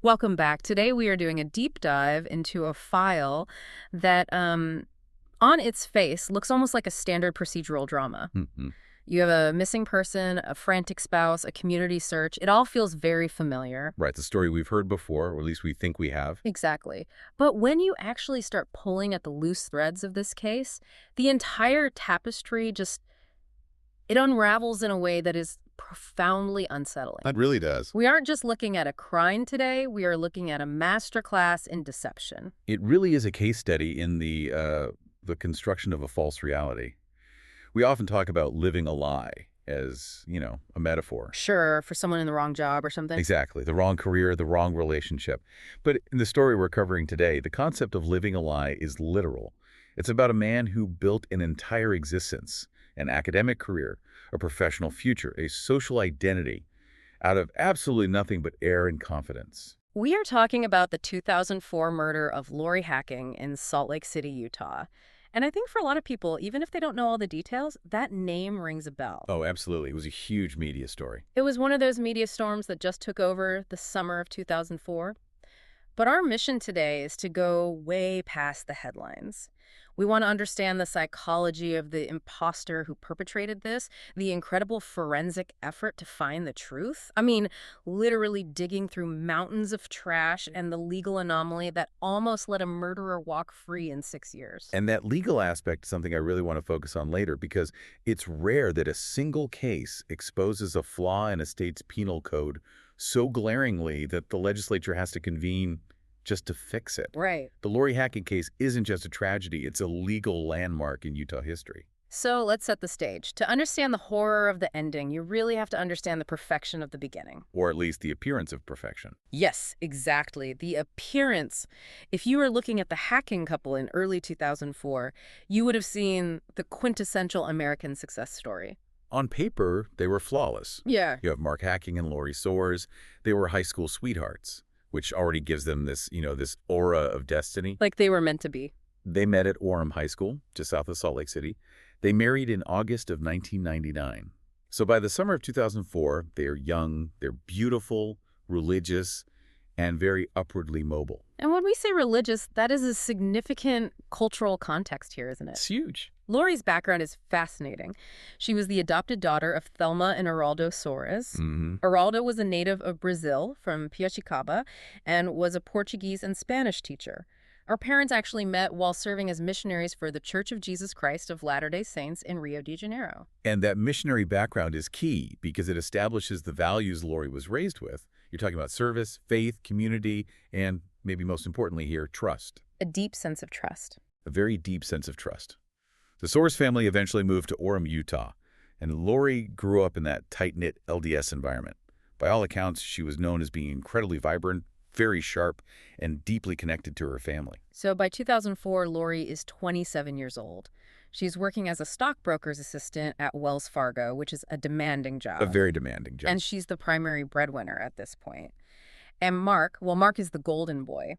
Welcome back. Today we are doing a deep dive into a file that, on its face, looks almost like a standard procedural drama. Mhm. You have a missing person, a frantic spouse, a community search. It all feels very familiar. Right, the story we've heard before, or at least we think we have. Exactly. But when you actually start pulling at the loose threads of this case, the entire tapestry it unravels in a way that is profoundly unsettling. It really does. We aren't just looking at a crime today, we are looking at a masterclass in deception. It really is a case study in the construction of a false reality. We often talk about living a lie as, a metaphor. Sure, for someone in the wrong job or something. Exactly. The wrong career, the wrong relationship. But in the story we're covering today, the concept of living a lie is literal. It's about a man who built an entire existence, an academic career, a professional future, a social identity, out of absolutely nothing but air and confidence. We are talking about the 2004 murder of Lori Hacking in Salt Lake City, Utah. And I think for a lot of people, even if they don't know all the details, that name rings a bell. Oh, absolutely. It was a huge media story. It was one of those media storms that just took over the summer of 2004. But our mission today is to go way past the headlines. We want to understand the psychology of the imposter who perpetrated this, the incredible forensic effort to find the truth. I mean, literally digging through mountains of trash and the legal anomaly that almost let a murderer walk free in 6 years. And that legal aspect is something I really want to focus on later because it's rare that a single case exposes a flaw in a state's penal code so glaringly that the legislature has to convene just to fix it. Right. The Lori Hacking case isn't just a tragedy, it's a legal landmark in Utah history. So let's set the stage. To understand the horror of the ending, you really have to understand the perfection of the beginning. Or at least the appearance of perfection. Yes, exactly. The appearance. If you were looking at the Hacking couple in early 2004, you would have seen the quintessential American success story. On paper, they were flawless. Yeah. You have Mark Hacking and Lori Soares. They were high school sweethearts, which already gives them this, this aura of destiny. Like they were meant to be. They met at Orem High School, just south of Salt Lake City. They married in August of 1999. So by the summer of 2004, they're young, they're beautiful, religious, and very upwardly mobile. And when we say religious, that is a significant cultural context here, isn't it? It's huge. Lori's background is fascinating. She was the adopted daughter of Thelma and Geraldo Soares. Geraldo was a native of Brazil from Piracicaba and was a Portuguese and Spanish teacher. Our parents actually met while serving as missionaries for the Church of Jesus Christ of Latter-day Saints in Rio de Janeiro. And that missionary background is key because it establishes the values Lori was raised with. You're talking about service, faith, community, and maybe most importantly here, trust. A deep sense of trust. A very deep sense of trust. The Soares family eventually moved to Orem, Utah, and Lori grew up in that tight-knit LDS environment. By all accounts, she was known as being incredibly vibrant, very sharp, and deeply connected to her family. So by 2004, Lori is 27 years old. She's working as a stockbroker's assistant at Wells Fargo, which is a demanding job. A very demanding job. And she's the primary breadwinner at this point. And Mark is the golden boy.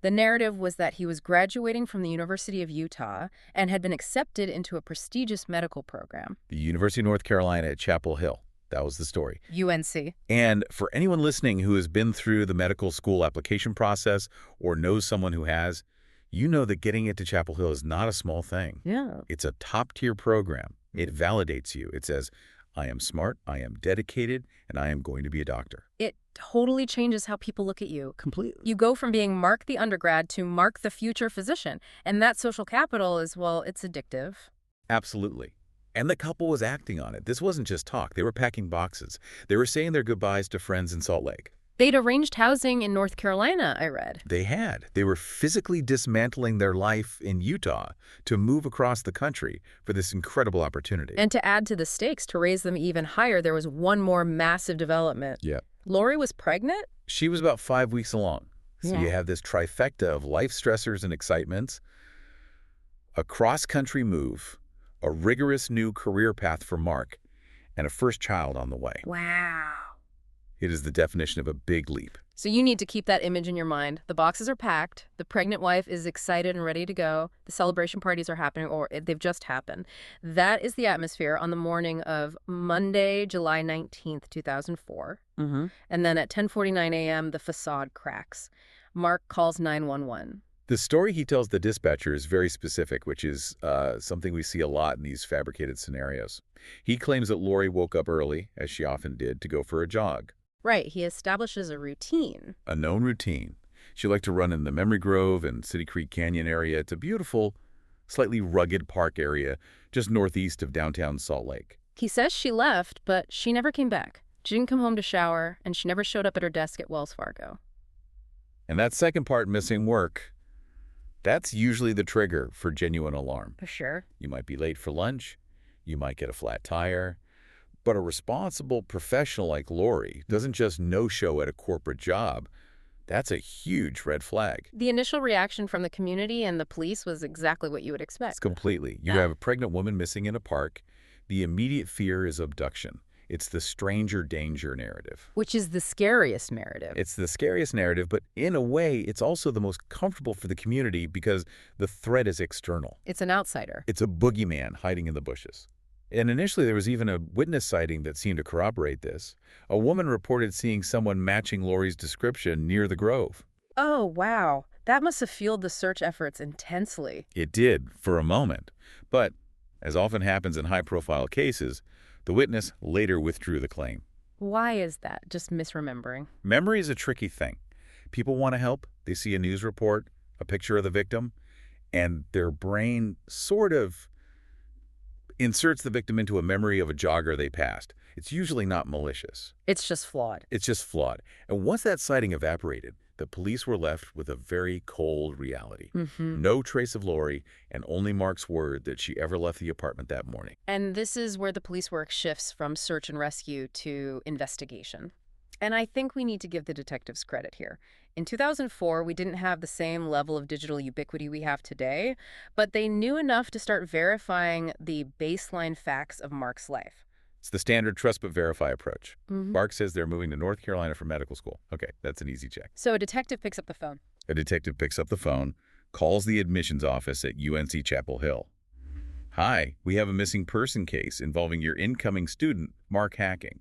The narrative was that he was graduating from the University of Utah and had been accepted into a prestigious medical program. The University of North Carolina at Chapel Hill. That was the story. UNC. And for anyone listening who has been through the medical school application process or knows someone who has, you know that getting into Chapel Hill is not a small thing. Yeah. It's a top-tier program. It validates you. It says, I am smart, I am dedicated, and I am going to be a doctor. It totally changes how people look at you. Completely. You go from being Mark the undergrad to Mark the future physician. And that social capital is, well, it's addictive. Absolutely. And the couple was acting on it. This wasn't just talk. They were packing boxes. They were saying their goodbyes to friends in Salt Lake. They'd arranged housing in North Carolina, I read. They had. They were physically dismantling their life in Utah to move across the country for this incredible opportunity. And to add to the stakes, to raise them even higher, there was one more massive development. Yeah. Lori was pregnant? She was about 5 weeks along. So Yeah. you have this trifecta of life stressors and excitements, a cross-country move, a rigorous new career path for Mark, and a first child on the way. Wow. It is the definition of a big leap. So you need to keep that image in your mind. The boxes are packed. The pregnant wife is excited and ready to go. The celebration parties are happening, or they've just happened. That is the atmosphere on the morning of Monday, July 19th, 2004. Mm-hmm. And then at 10:49 a.m., the facade cracks. Mark calls 911. The story he tells the dispatcher is very specific, which is something we see a lot in these fabricated scenarios. He claims that Lori woke up early, as she often did, to go for a jog. Right, he establishes a routine. A known routine. She liked to run in the Memory Grove and City Creek Canyon area. It's a beautiful, slightly rugged park area just northeast of downtown Salt Lake. He says she left, but she never came back. She didn't come home to shower, and she never showed up at her desk at Wells Fargo. And that second part, missing work, that's usually the trigger for genuine alarm. For sure. You might be late for lunch. You might get a flat tire. But a responsible professional like Lori doesn't just no-show at a corporate job. That's a huge red flag. The initial reaction from the community and the police was exactly what you would expect. It's completely. You have a pregnant woman missing in a park. The immediate fear is abduction. It's the stranger danger narrative. Which is the scariest narrative. It's the scariest narrative, but in a way, it's also the most comfortable for the community because the threat is external. It's an outsider. It's a boogeyman hiding in the bushes. And initially, there was even a witness sighting that seemed to corroborate this. A woman reported seeing someone matching Lori's description near the Grove. Oh, wow. That must have fueled the search efforts intensely. It did, for a moment. But, as often happens in high-profile cases, the witness later withdrew the claim. Why is that? Just misremembering. Memory is a tricky thing. People want to help. They see a news report, a picture of the victim, and their brain sort of inserts the victim into a memory of a jogger they passed. It's usually not malicious. It's just flawed. It's just flawed. And once that sighting evaporated, the police were left with a very cold reality. No trace of Lori, and only Mark's word that she ever left the apartment that morning. And this is where the police work shifts from search and rescue to investigation. And I think we need to give the detectives credit here. In 2004, we didn't have the same level of digital ubiquity we have today, but they knew enough to start verifying the baseline facts of Mark's life. It's the standard trust but verify approach. Mark says they're moving to North Carolina for medical school. Okay, that's an easy check. So a detective picks up the phone. A detective picks up the phone, calls the admissions office at UNC Chapel Hill. Hi, we have a missing person case involving your incoming student, Mark Hacking.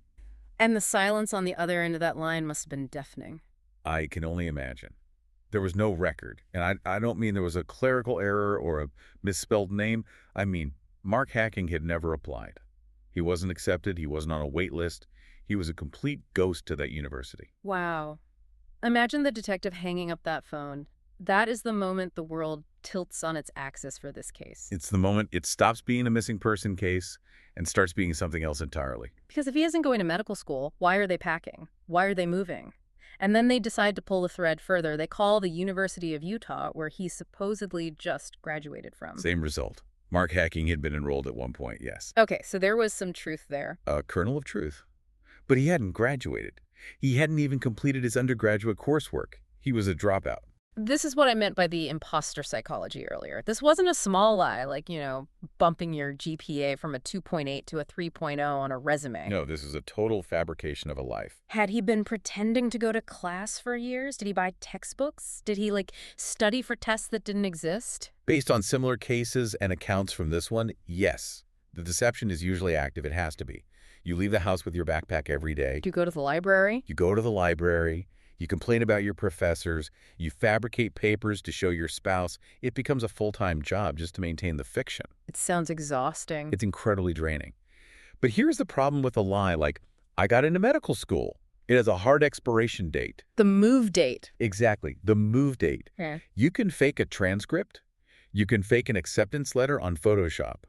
And the silence on the other end of that line must have been deafening. I can only imagine. There was no record. And I don't mean there was a clerical error or a misspelled name. I mean, Mark Hacking had never applied. He wasn't accepted. He wasn't on a wait list. He was a complete ghost to that university. Wow. Imagine the detective hanging up that phone. That is the moment the world tilts on its axis for this case. It's the moment it stops being a missing person case and starts being something else entirely. Because if he isn't going to medical school, why are they packing? Why are they moving? And then they decide to pull the thread further. They call the University of Utah, where he supposedly just graduated from. Same result. Mark Hacking had been enrolled at one point, yes. Okay, so there was some truth there. A kernel of truth. But he hadn't graduated. He hadn't even completed his undergraduate coursework. He was a dropout. This is what I meant by the imposter psychology earlier. This wasn't a small lie, like, bumping your GPA from a 2.8 to a 3.0 on a resume. No, this is a total fabrication of a life. Had he been pretending to go to class for years? Did he buy textbooks? Did he, study for tests that didn't exist? Based on similar cases and accounts from this one, yes. The deception is usually active. It has to be. You leave the house with your backpack every day. Do you go to the library? You go to the library. You complain about your professors. You fabricate papers to show your spouse. It becomes a full-time job just to maintain the fiction. It sounds exhausting. It's incredibly draining. But here's the problem with a lie like, I got into medical school. It has a hard expiration date. The move date. Exactly, the move date. Yeah. You can fake a transcript. You can fake an acceptance letter on Photoshop.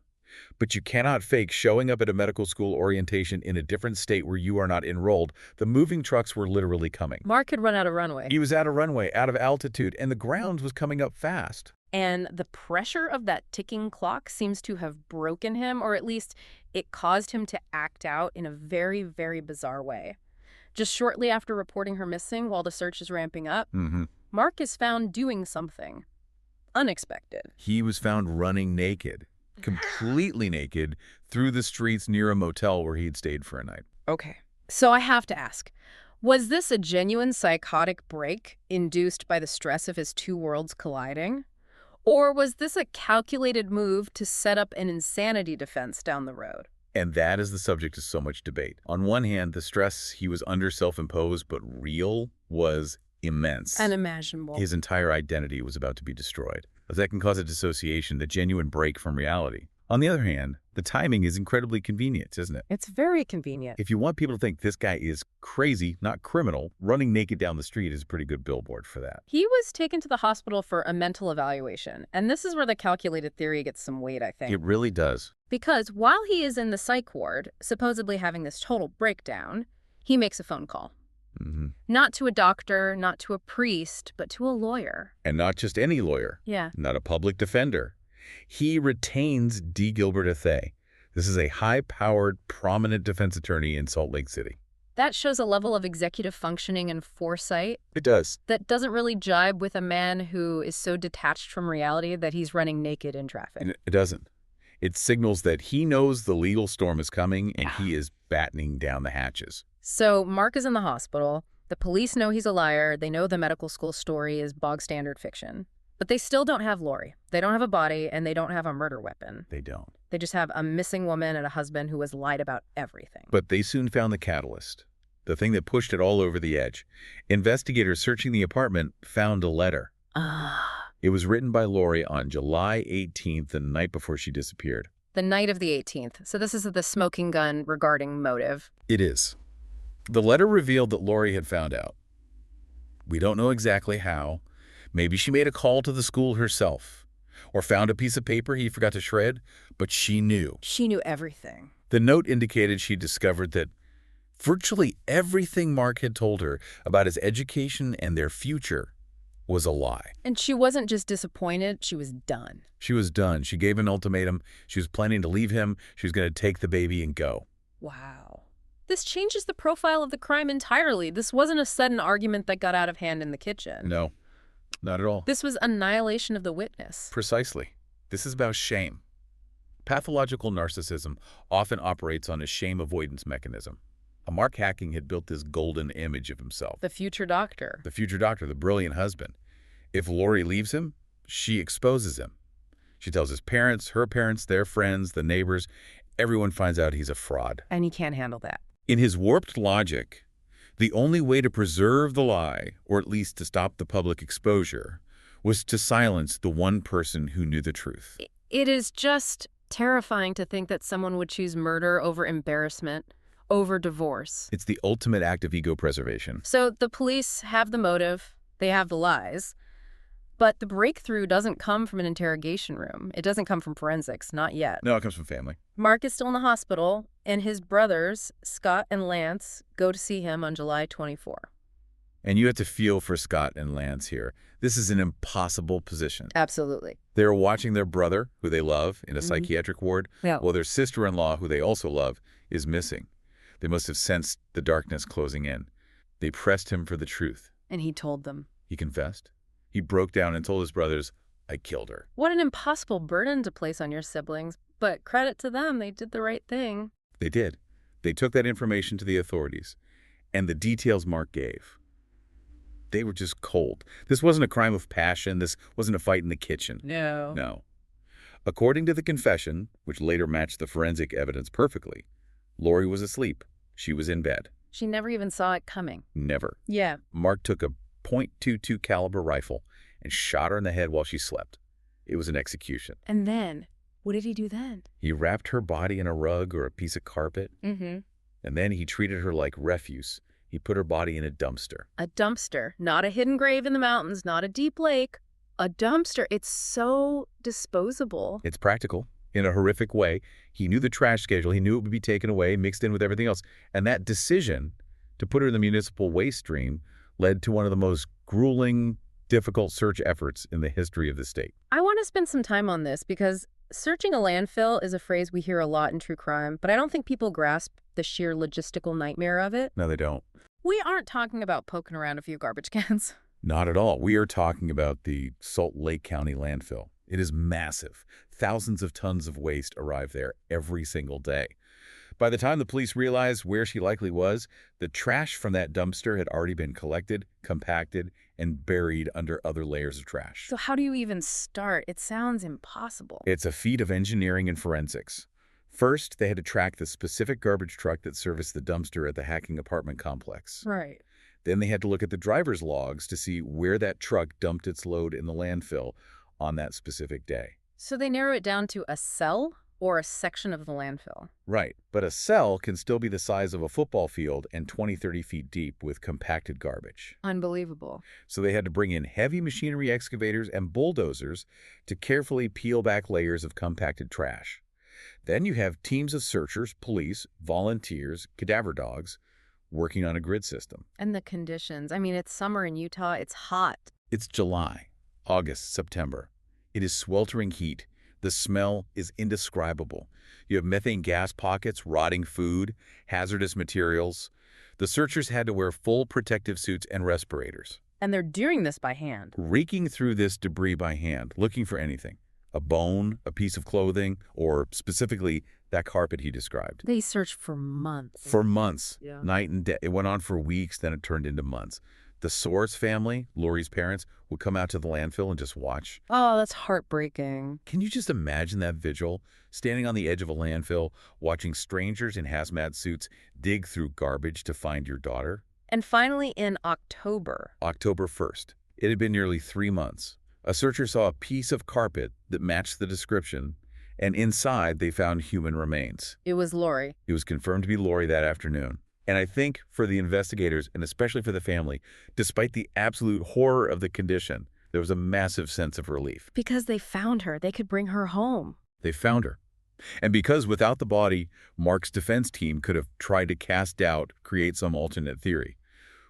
But you cannot fake showing up at a medical school orientation in a different state where you are not enrolled. The moving trucks were literally coming. Mark had run out of runway. He was out of runway, out of altitude, and the ground was coming up fast. And the pressure of that ticking clock seems to have broken him, or at least it caused him to act out in a very, very bizarre way. Just shortly after reporting her missing, while the search is ramping up, Mark is found doing something unexpected. He was found running naked. Completely naked, through the streets near a motel where he'd stayed for a night. Okay. So I have to ask, Was this a genuine psychotic break induced by the stress of his two worlds colliding? Or was this a calculated move to set up an insanity defense down the road? And that is the subject of so much debate. On one hand, the stress he was under self-imposed but real was immense. Unimaginable. His entire identity was about to be destroyed. That can cause a dissociation, the genuine break from reality. On the other hand, the timing is incredibly convenient, isn't it? It's very convenient. If you want people to think this guy is crazy, not criminal, running naked down the street is a pretty good billboard for that. He was taken to the hospital for a mental evaluation, and this is where the calculated theory gets some weight, I think. It really does. Because while he is in the psych ward, supposedly having this total breakdown, he makes a phone call. Not to a doctor, not to a priest, but to a lawyer. And not just any lawyer. Yeah. Not a public defender. He retains D. Gilbert Athay. This is a high-powered, prominent defense attorney in Salt Lake City. That shows a level of executive functioning and foresight It does. that doesn't really jibe with a man who is so detached from reality that he's running naked in traffic. And it doesn't. It signals that he knows the legal storm is coming and he is battening down the hatches. So Mark is in the hospital. The police know he's a liar. They know the medical school story is bog standard fiction. But they still don't have Lori. They don't have a body, and they don't have a murder weapon. They don't. They just have a missing woman and a husband who has lied about everything. But they soon found the catalyst, the thing that pushed it all over the edge. Investigators searching the apartment found a letter. It was written by Lori on July 18th, the night before she disappeared. The night of the 18th. So this is the smoking gun regarding motive. It is. The letter revealed that Lori had found out. We don't know exactly how. Maybe she made a call to the school herself, or found a piece of paper he forgot to shred, but she knew. She knew everything. The note indicated she discovered that virtually everything Mark had told her about his education and their future was a lie. And she wasn't just disappointed, she was done. She was done. She gave an ultimatum. She was planning to leave him. She was going to take the baby and go. Wow. This changes the profile of the crime entirely. This wasn't a sudden argument that got out of hand in the kitchen. No, not at all. This was annihilation of the witness. Precisely. This is about shame. Pathological narcissism often operates on a shame avoidance mechanism. Mark Hacking had built this golden image of himself. The future doctor. The future doctor, the brilliant husband. If Lori leaves him, she exposes him. She tells his parents, her parents, their friends, the neighbors. Everyone finds out he's a fraud. And he can't handle that. In his warped logic, the only way to preserve the lie, or at least to stop the public exposure, was to silence the one person who knew the truth. It is just terrifying to think that someone would choose murder over embarrassment, over divorce. It's the ultimate act of ego preservation. So the police have the motive, they have the lies, but the breakthrough doesn't come from an interrogation room. It doesn't come from forensics, not yet. No, it comes from family. Mark is still in the hospital, and his brothers, Scott and Lance, go to see him on July 24. And you have to feel for Scott and Lance here. This is an impossible position. Absolutely. They're watching their brother, who they love, in a psychiatric ward, Yeah. while their sister-in-law, who they also love, is missing. They must have sensed the darkness closing in. They pressed him for the truth. And he told them. He confessed. He broke down and told his brothers, I killed her. What an impossible burden to place on your siblings, but credit to them, they did the right thing. They did. They took that information to the authorities, and the details Mark gave, they were just cold. This wasn't a crime of passion. This wasn't a fight in the kitchen. No. No. According to the confession, which later matched the forensic evidence perfectly, Lori was asleep. She was in bed. She never even saw it coming. Never. Yeah. Mark took a .22 caliber rifle and shot her in the head while she slept. It was an execution. And then, what did he do then? He wrapped her body in a rug or a piece of carpet, Mm-hmm. and then he treated her like refuse. He put her body in a dumpster. A dumpster. Not a hidden grave in the mountains, not a deep lake. A dumpster. It's so disposable. It's practical. In a horrific way. He knew the trash schedule. He knew it would be taken away, mixed in with everything else. And that decision to put her in the municipal waste stream led to one of the most grueling, difficult search efforts in the history of the state. I want to spend some time on this because searching a landfill is a phrase we hear a lot in true crime, but I don't think people grasp the sheer logistical nightmare of it. No, they don't. We aren't talking about poking around a few garbage cans. Not at all. We are talking about the Salt Lake County landfill. It is massive. Thousands of tons of waste arrive there every single day. By the time the police realized where she likely was, the trash from that dumpster had already been collected, compacted, and buried under other layers of trash. So how do you even start? It sounds impossible. It's a feat of engineering and forensics. First, they had to track the specific garbage truck that serviced the dumpster at the Hacking apartment complex. Right. Then they had to look at the driver's logs to see where that truck dumped its load in the landfill on that specific day. So they narrow it down to a cell or a section of the landfill. Right, but a cell can still be the size of a football field and 20, 30 feet deep with compacted garbage. Unbelievable. So they had to bring in heavy machinery excavators and bulldozers to carefully peel back layers of compacted trash. Then you have teams of searchers, police, volunteers, cadaver dogs working on a grid system. And the conditions. I mean, it's summer in Utah. It's hot. It's July, August, September. It is sweltering heat. The smell is indescribable. You have methane gas pockets, rotting food, hazardous materials. The searchers had to wear full protective suits and respirators, And they're doing this by hand. raking through this debris by hand, looking for anything. A bone, a piece of clothing, or specifically that carpet he described. They search for months. For months, Yeah. night and day. It went on for weeks, then it turned into months. The Soares family, Lori's parents, would come out to the landfill and just watch. Oh, that's heartbreaking. Can you just imagine that vigil, standing on the edge of a landfill, watching strangers in hazmat suits dig through garbage to find your daughter? And finally, in October. October 1st. It had been nearly 3 months. A searcher saw a piece of carpet that matched the description, and inside they found human remains. It was Lori. It was confirmed to be Lori that afternoon. And I think for the investigators, and especially for the family, despite the absolute horror of the condition, there was a massive sense of relief. Because they found her. They could bring her home. They found her. And because without the body, Mark's defense team could have tried to cast doubt, create some alternate theory.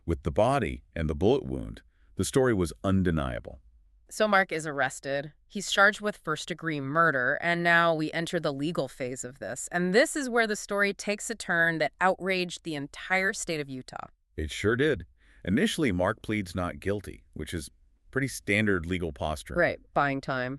With the body and the bullet wound, the story was undeniable. So Mark is arrested. He's charged with first-degree murder, and now we enter the legal phase of this. And this is where the story takes a turn that outraged the entire state of Utah. It sure did. Initially, Mark pleads not guilty, which is pretty standard legal posture. Right, buying time.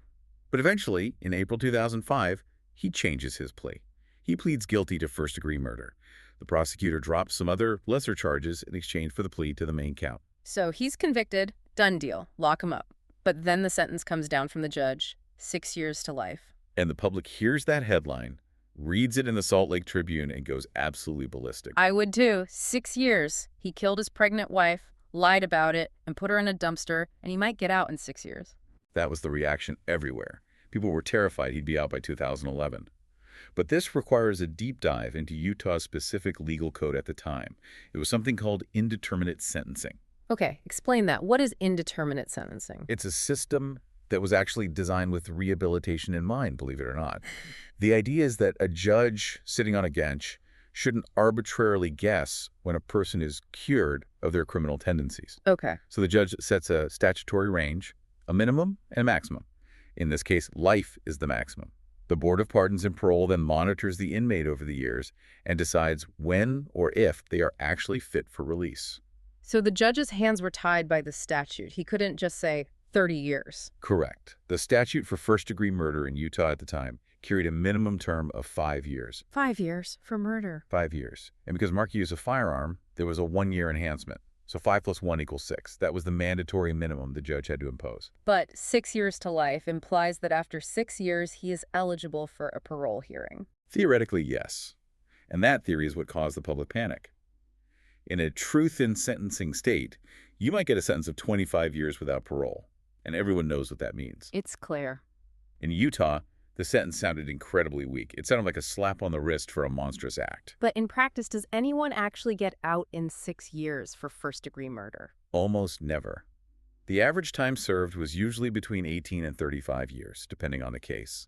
But eventually, in April 2005, he changes his plea. He pleads guilty to first-degree murder. The prosecutor drops some other lesser charges in exchange for the plea to the main count. So he's convicted, done deal, lock him up. But then the sentence comes down from the judge, 6 years to life. And the public hears that headline, reads it in the Salt Lake Tribune, and goes absolutely ballistic. I would too. 6 years. He killed his pregnant wife, lied about it, and put her in a dumpster, and he might get out in 6 years. That was the reaction everywhere. People were terrified he'd be out by 2011. But this requires a deep dive into Utah's specific legal code at the time. It was something called indeterminate sentencing. Okay, explain that. What is indeterminate sentencing? It's a system that was actually designed with rehabilitation in mind, believe it or not. The idea is that a judge sitting on a bench shouldn't arbitrarily guess when a person is cured of their criminal tendencies. Okay. So the judge sets a statutory range, a minimum and a maximum. In this case, life is the maximum. The Board of Pardons and Parole then monitors the inmate over the years and decides when or if they are actually fit for release. So the judge's hands were tied by the statute. He couldn't just say 30 years. Correct. The statute for first-degree murder in Utah at the time carried a minimum term of 5 years. 5 years for murder. 5 years. And because Mark used a firearm, there was a 1-year enhancement. So 5 + 1 = 6. That was the mandatory minimum the judge had to impose. But 6 years to life implies that after 6 years, he is eligible for a parole hearing. Theoretically, yes. And that theory is what caused the public panic. In a truth-in-sentencing state, you might get a sentence of 25 years without parole, and everyone knows what that means. It's clear. In Utah, the sentence sounded incredibly weak. It sounded like a slap on the wrist for a monstrous act. But in practice, does anyone actually get out in 6 years for first-degree murder? Almost never. The average time served was usually between 18 and 35 years, depending on the case.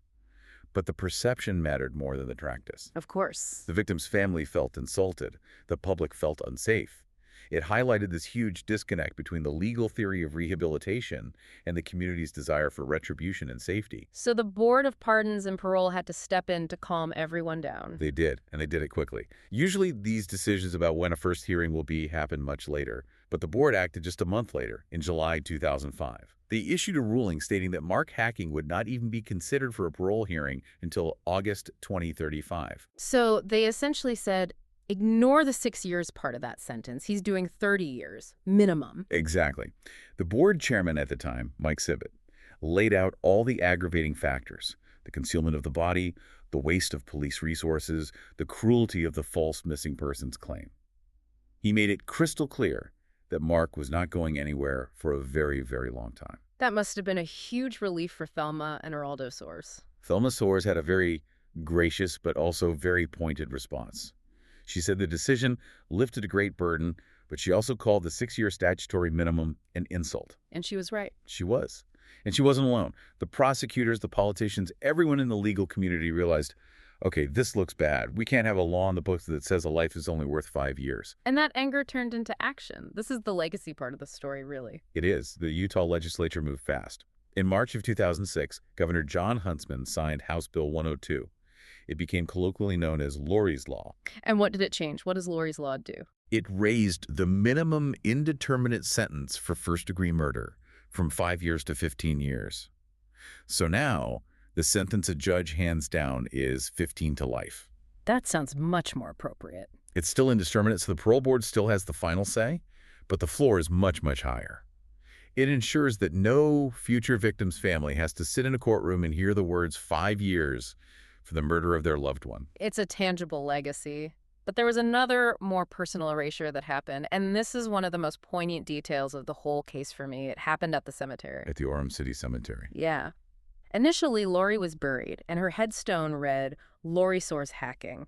But the perception mattered more than the practice. Of course. The victim's family felt insulted. The public felt unsafe. It highlighted this huge disconnect between the legal theory of rehabilitation and the community's desire for retribution and safety. So the Board of Pardons and Parole had to step in to calm everyone down. They did, and they did it quickly. Usually these decisions about when a first hearing will be happen much later, But the board acted just a month later, in July 2005. They issued a ruling stating that Mark Hacking would not even be considered for a parole hearing until August 2035. So they essentially said, ignore the 6 years part of that sentence. He's doing 30 years, minimum. Exactly. The board chairman at the time, Mike Sibbett, laid out all the aggravating factors: the concealment of the body, the waste of police resources, the cruelty of the false missing persons claim. He made it crystal clear that Mark was not going anywhere for a very, very long time. That must have been a huge relief for Thelma and Geraldo Soares. Thelma Soares had a very gracious but also very pointed response. She said the decision lifted a great burden, but she also called the 6-year statutory minimum an insult. And she was right. She was. And she wasn't alone. The prosecutors, the politicians, everyone in the legal community realized, okay, this looks bad. We can't have a law in the books that says a life is only worth 5 years. And that anger turned into action. This is the legacy part of the story, really. It is. The Utah legislature moved fast. In March of 2006, Governor John Huntsman signed House Bill 102. It became colloquially known as Lori's Law. And what did it change? What does Lori's Law do? It raised the minimum indeterminate sentence for first-degree murder from 5 years to 15 years. So now, the sentence a judge hands down is 15 to life. That sounds much more appropriate. It's still indeterminate, so the parole board still has the final say, but the floor is much, much higher. It ensures that no future victim's family has to sit in a courtroom and hear the words 5 years for the murder of their loved one. It's a tangible legacy. But there was another, more personal erasure that happened, and this is one of the most poignant details of the whole case for me. It happened at the cemetery. At the Orem City Cemetery. Yeah. Initially, Lori was buried, and her headstone read, Lori Soares Hacking.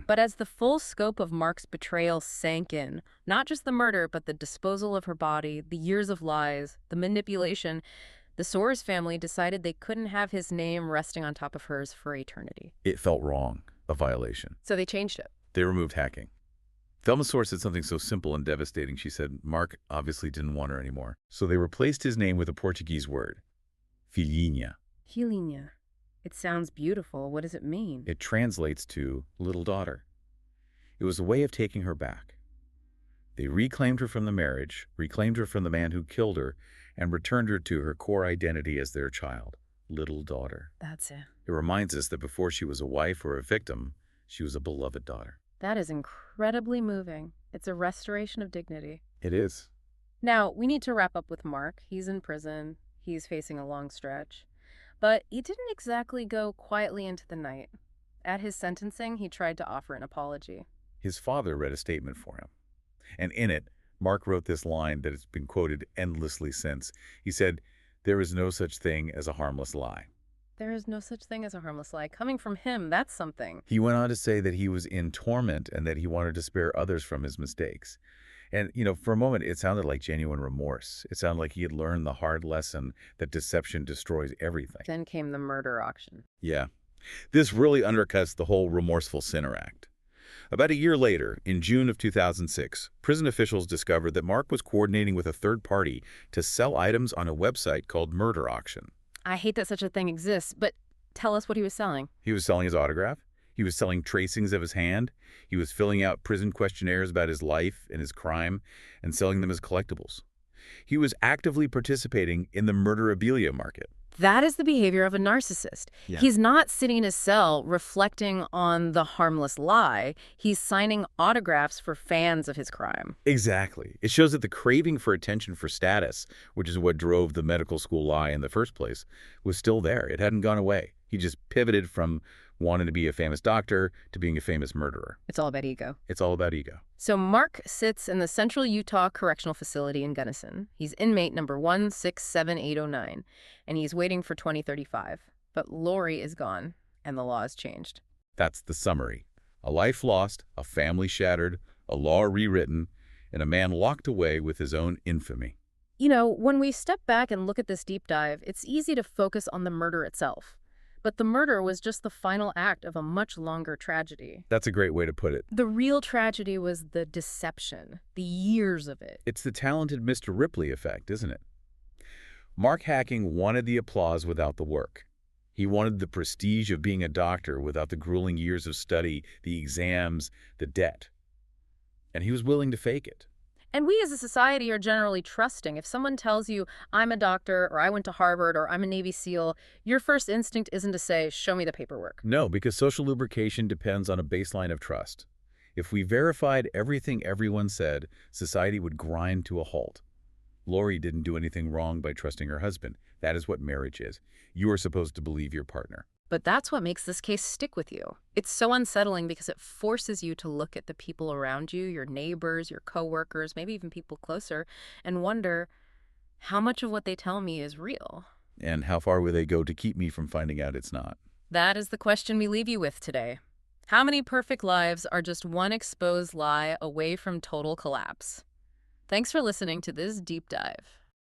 But as the full scope of Mark's betrayal sank in, not just the murder, but the disposal of her body, the years of lies, the manipulation, the Soares family decided they couldn't have his name resting on top of hers for eternity. It felt wrong, a violation. So they changed it. They removed Hacking. Thelma Soares said something so simple and devastating. She said Mark obviously didn't want her anymore. So they replaced his name with a Portuguese word, filhinha. Filhinha. It sounds beautiful. What does it mean? It translates to little daughter. It was a way of taking her back. They reclaimed her from the marriage, reclaimed her from the man who killed her, and returned her to her core identity as their child, little daughter. That's it. It reminds us that before she was a wife or a victim, she was a beloved daughter. That is incredibly moving. It's a restoration of dignity. It is. Now, we need to wrap up with Mark. He's in prison. He's facing a long stretch. But he didn't exactly go quietly into the night. At his sentencing, he tried to offer an apology. His father read a statement for him. And in it, Mark wrote this line that has been quoted endlessly since. He said, "There is no such thing as a harmless lie." There is no such thing as a harmless lie. Coming from him, that's something. He went on to say that he was in torment and that he wanted to spare others from his mistakes. And, for a moment, it sounded like genuine remorse. It sounded like he had learned the hard lesson that deception destroys everything. Then came the murder auction. Yeah. This really undercuts the whole remorseful sinner act. About a year later, in June of 2006, prison officials discovered that Mark was coordinating with a third party to sell items on a website called Murder Auction. I hate that such a thing exists, but tell us what he was selling. He was selling his autograph. He was selling tracings of his hand. He was filling out prison questionnaires about his life and his crime and selling them as collectibles. He was actively participating in the murderabilia market. That is the behavior of a narcissist. Yeah. He's not sitting in his cell reflecting on the harmless lie. He's signing autographs for fans of his crime. Exactly. It shows that the craving for attention for status, which is what drove the medical school lie in the first place, was still there. It hadn't gone away. He just pivoted from wanting to be a famous doctor to being a famous murderer. It's all about ego. It's all about ego. So Mark sits in the Central Utah Correctional Facility in Gunnison. He's inmate number 167809, and he's waiting for 2035. But Lori is gone, and the law has changed. That's the summary. A life lost, a family shattered, a law rewritten, and a man locked away with his own infamy. When we step back and look at this deep dive, it's easy to focus on the murder itself. But the murder was just the final act of a much longer tragedy. That's a great way to put it. The real tragedy was the deception, the years of it. It's the talented Mr. Ripley effect, isn't it? Mark Hacking wanted the applause without the work. He wanted the prestige of being a doctor without the grueling years of study, the exams, the debt. And he was willing to fake it. And we as a society are generally trusting. If someone tells you, I'm a doctor, or I went to Harvard, or I'm a Navy SEAL, your first instinct isn't to say, show me the paperwork. No, because social lubrication depends on a baseline of trust. If we verified everything everyone said, society would grind to a halt. Lori didn't do anything wrong by trusting her husband. That is what marriage is. You are supposed to believe your partner. But that's what makes this case stick with you. It's so unsettling because it forces you to look at the people around you, your neighbors, your coworkers, maybe even people closer, and wonder, how much of what they tell me is real? And how far will they go to keep me from finding out it's not? That is the question we leave you with today. How many perfect lives are just one exposed lie away from total collapse? Thanks for listening to this deep dive.